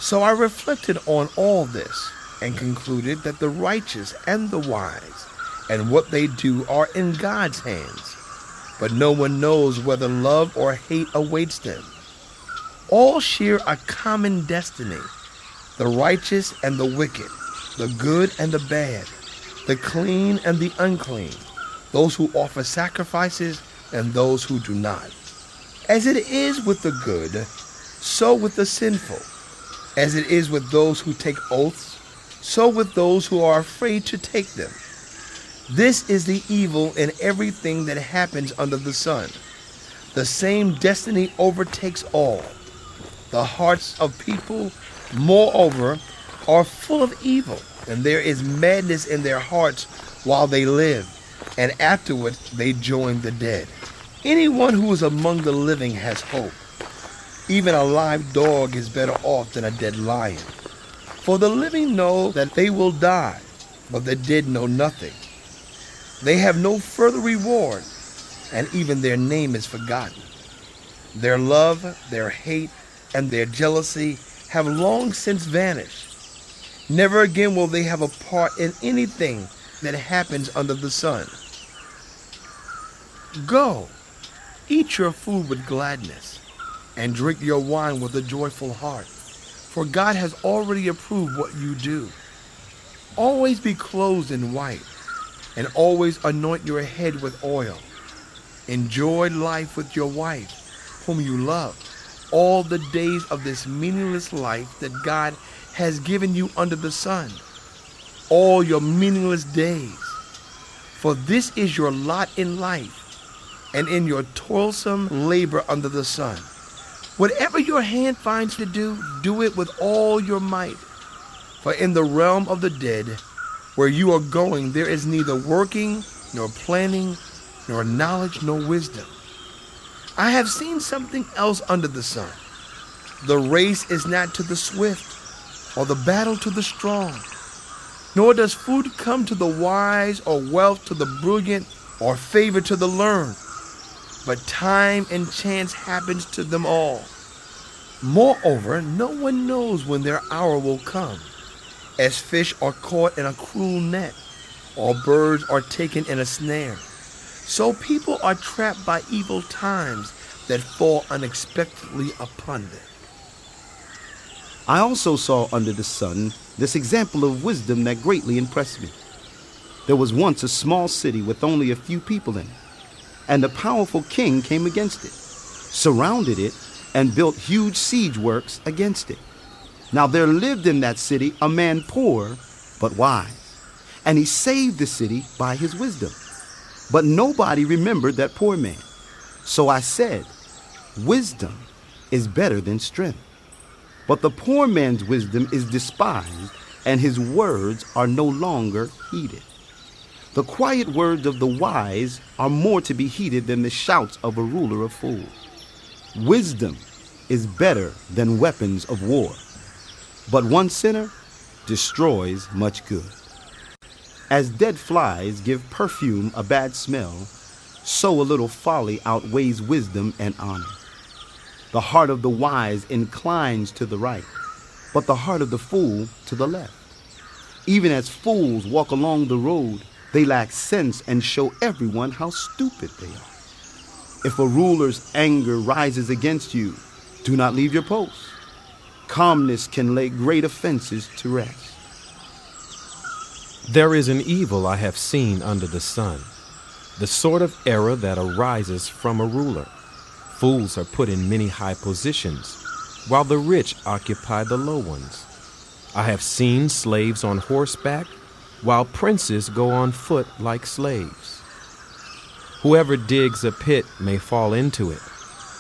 So I reflected on all this and concluded that the righteous and the wise and what they do are in God's hands, but no one knows whether love or hate awaits them. All share a common destiny, the righteous and the wicked, the good and the bad, the clean and the unclean, those who offer sacrifices and those who do not. As it is with the good, so with the sinful. As it is with those who take oaths, so with those who are afraid to take them. This is the evil in everything that happens under the sun. The same destiny overtakes all. The hearts of people, moreover, are full of evil, and there is madness in their hearts while they live, and afterward they join the dead. Anyone who is among the living has hope. Even a live dog is better off than a dead lion. For the living know that they will die, but the dead know nothing. They have no further reward, and even their name is forgotten. Their love, their hate, and their jealousy have long since vanished. Never again will they have a part in anything that happens under the sun. Go, eat your food with gladness, and drink your wine with a joyful heart, for God has already approved what you do. Always be clothed in white, and always anoint your head with oil. Enjoy life with your wife, whom you love, all the days of this meaningless life that God has given you under the sun, all your meaningless days. For this is your lot in life, and in your toilsome labor under the sun. Whatever your hand finds to do, do it with all your might. For in the realm of the dead, where you are going, there is neither working, nor planning, nor knowledge, nor wisdom. I have seen something else under the sun. The race is not to the swift, or the battle to the strong, nor does food come to the wise, or wealth to the brilliant, or favor to the learned. But time and chance happens to them all. Moreover, no one knows when their hour will come. As fish are caught in a cruel net, or birds are taken in a snare, so people are trapped by evil times that fall unexpectedly upon them. I also saw under the sun this example of wisdom that greatly impressed me. There was once a small city with only a few people in it, and the powerful king came against it, surrounded it, and built huge siege works against it. Now there lived in that city a man poor but wise, and he saved the city by his wisdom. But nobody remembered that poor man. So I said, wisdom is better than strength. But the poor man's wisdom is despised, and his words are no longer heeded. The quiet words of the wise are more to be heeded than the shouts of a ruler of fools. Wisdom is better than weapons of war, but one sinner destroys much good. As dead flies give perfume a bad smell, so a little folly outweighs wisdom and honor. The heart of the wise inclines to the right, but the heart of the fool to the left. Even as fools walk along the road, they lack sense and show everyone how stupid they are. If a ruler's anger rises against you, do not leave your post. Calmness can lay great offenses to rest. There is an evil I have seen under the sun, the sort of error that arises from a ruler. Fools are put in many high positions, while the rich occupy the low ones. I have seen slaves on horseback, while princes go on foot like slaves. Whoever digs a pit may fall into it.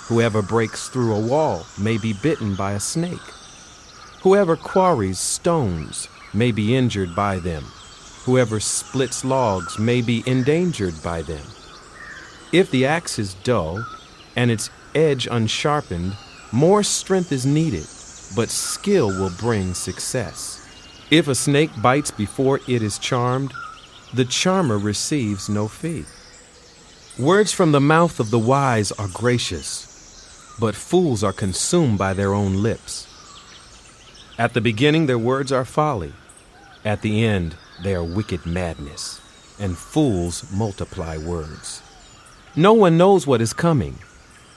Whoever breaks through a wall may be bitten by a snake. Whoever quarries stones may be injured by them. Whoever splits logs may be endangered by them. If the axe is dull and its edge unsharpened, more strength is needed, but skill will bring success. If a snake bites before it is charmed, the charmer receives no fee. Words from the mouth of the wise are gracious, but fools are consumed by their own lips. At the beginning their words are folly. At the end they are wicked madness, and fools multiply words. No one knows what is coming.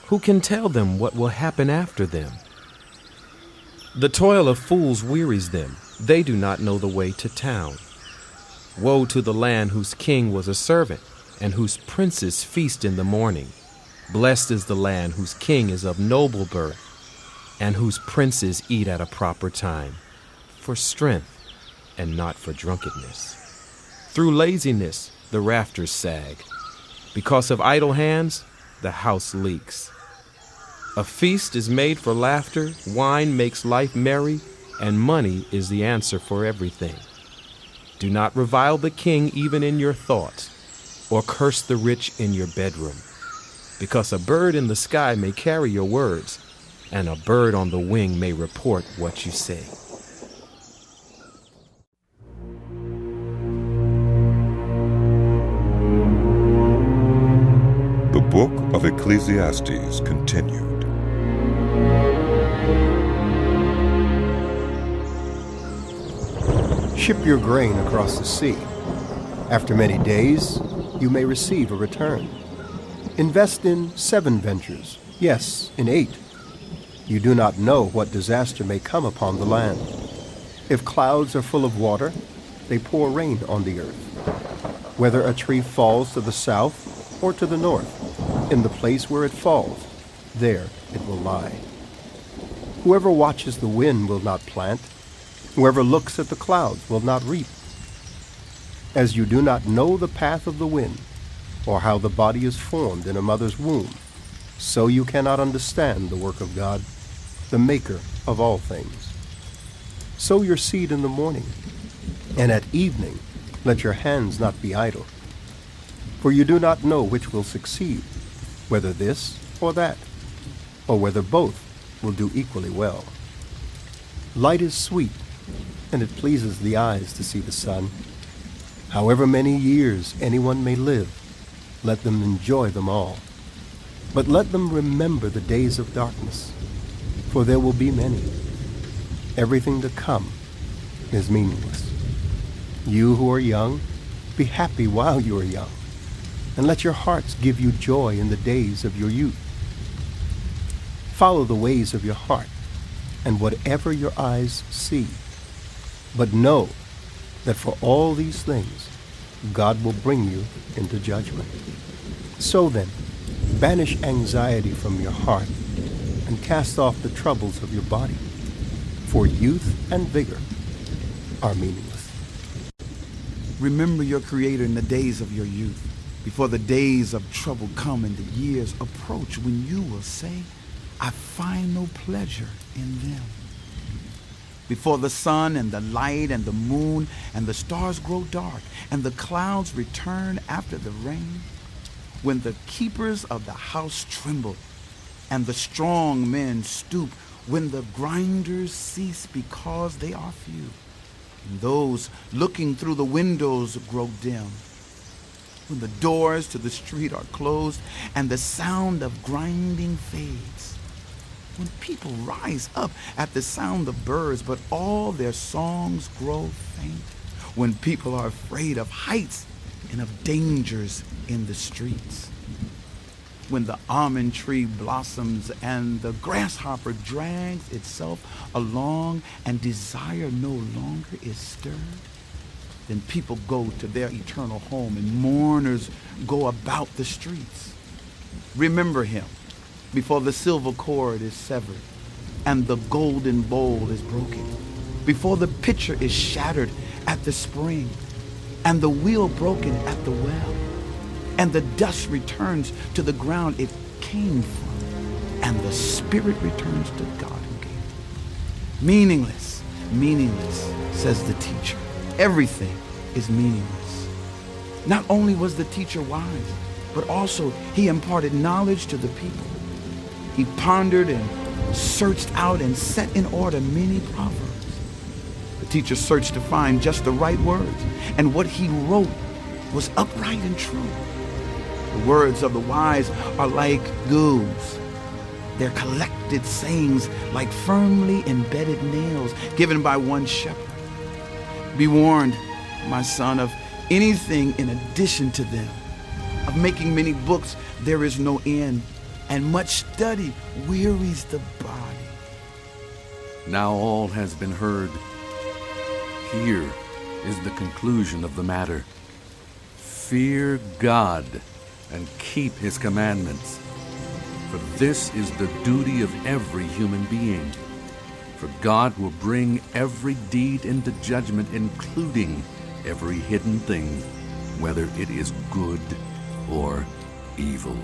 Who can tell them what will happen after them? The toil of fools wearies them. They do not know the way to town. Woe to the land whose king was a servant, and whose princes feast in the morning. Blessed is the land whose king is of noble birth, and whose princes eat at a proper time, for strength and not for drunkenness. Through laziness the rafters sag. Because of idle hands the house leaks. A feast is made for laughter, wine makes life merry, and money is the answer for everything. Do not revile the king even in your thoughts, or curse the rich in your bedroom, because a bird in the sky may carry your words, and a bird on the wing may report what you say. The book of Ecclesiastes continued. Ship your grain across the sea. After many days, you may receive a return. Invest in 7 ventures, yes, in 8. You do not know what disaster may come upon the land. If clouds are full of water, they pour rain on the earth. Whether a tree falls to the south or to the north, in the place where it falls, there it will lie. Whoever watches the wind will not plant. Whoever looks at the clouds will not reap. As you do not know the path of the wind, or how the body is formed in a mother's womb, so you cannot understand the work of God, the maker of all things. Sow your seed in the morning, and at evening let your hands not be idle. For you do not know which will succeed, whether this or that, or whether both will do equally well. Light is sweet, and it pleases the eyes to see the sun. However many years anyone may live, let them enjoy them all. But let them remember the days of darkness, for there will be many. Everything to come is meaningless. You who are young, be happy while you are young, and let your hearts give you joy in the days of your youth. Follow the ways of your heart, and whatever your eyes see. But know that for all these things, God will bring you into judgment. So then, banish anxiety from your heart, and cast off the troubles of your body, for youth and vigor are meaningless. Remember your Creator in the days of your youth, before the days of trouble come and the years approach when you will say, I find no pleasure in them. Before the sun and the light and the moon and the stars grow dark and the clouds return after the rain, when the keepers of the house tremble and the strong men stoop, when the grinders cease because they are few, and those looking through the windows grow dim, when the doors to the street are closed and the sound of grinding fades, when people rise up at the sound of birds, but all their songs grow faint, when people are afraid of heights and of dangers in the streets, when the almond tree blossoms and the grasshopper drags itself along and desire no longer is stirred, then people go to their eternal home and mourners go about the streets. Remember him before the silver cord is severed and the golden bowl is broken, before the pitcher is shattered at the spring and the wheel broken at the well, and the dust returns to the ground it came from, and the spirit returns to God who gave it. Meaningless, meaningless, says the teacher. Everything is meaningless. Not only was the teacher wise, but also he imparted knowledge to the people. He pondered and searched out and set in order many proverbs. The teacher searched to find just the right words, and what he wrote was upright and true. The words of the wise are like dews, their collected sayings like firmly embedded nails given by one shepherd. Be warned, my son, of anything in addition to them. Of making many books there is no end, and much study wearies the body. Now all has been heard. Here is the conclusion of the matter. Fear God and keep his commandments, for this is the duty of every human being. For God will bring every deed into judgment, including every hidden thing, whether it is good or evil.